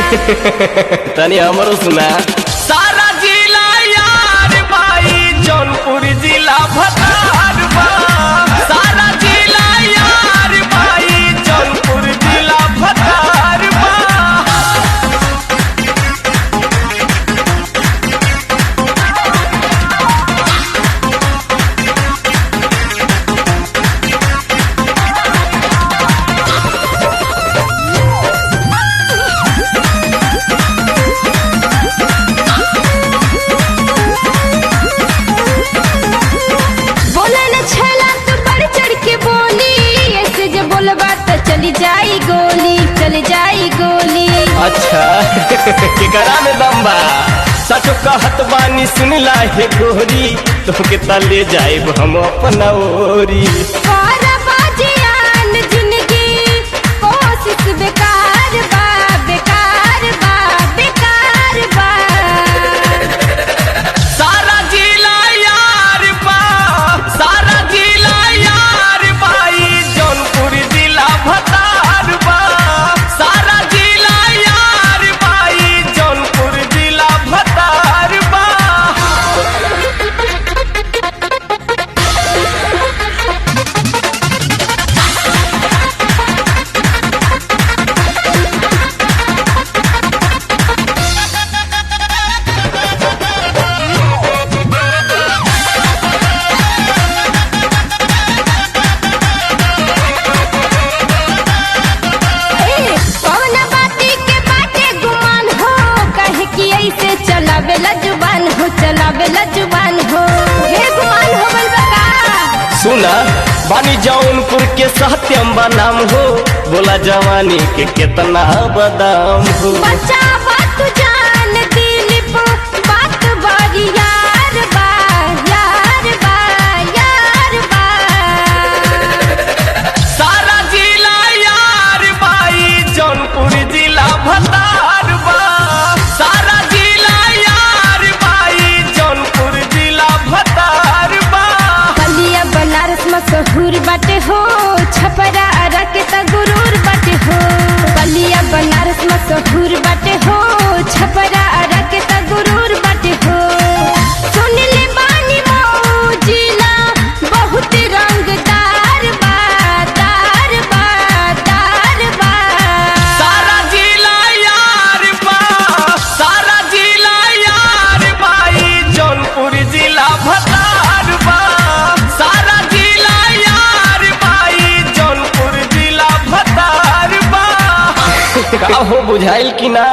तनी हमरो सुना। सारा जिला यार भाई जौनपुर जिला भतार बा। सारा जिला यार भाई जौनपुर जिला भतार बा। चली जाई गोली, चली जाई गोली। अच्छा केकरा में दम बा? सचो कहत बानी सुन ला हे गोरी, तोहके तले जाइब हम अपना ओरी। बाजियान जिंदगी कोशिश बेकार बा, बेकार बा, बेकार बा। सारा जिला यार बा, सारा जिला यार भाई जौनपुर जिला भतार बा। सारा जिला यार भाई जौनपुर जिला भतार बा। चलावेला जुबान हो, चलावेला जुबान हो, हे गुमान हो बलबका। सुना बानी जौनपुर के सत्यम बनाम हो, बोला जवानी के कितना बदाम हो। बच्चा बात जान दिलीप बात बारी यार बा, यार बा, यार बा। सारा जिला यार भाई जौनपुर जिला भतार बा। सारा जिला यार भाई जौनपुर जिला भतार बा। बलिया बनारस मशहूर बाटे हो, छपरा आरा के त गुरूर बाटे हो। बलिया बनारस मशहूर बाटे हो, छपरा आरा के त गुरूर बाटे हो। सुन ले बानी मऊ जिला बहुत रंगदार बा, तार बा, तार बा। सारा जिला यार बा, सारा जिला यार भाई जौनपुर जिला भतार बा। सारा जिला यार भाई जौनपुर जिला भतार बा। का हो बुझाइल कि ना?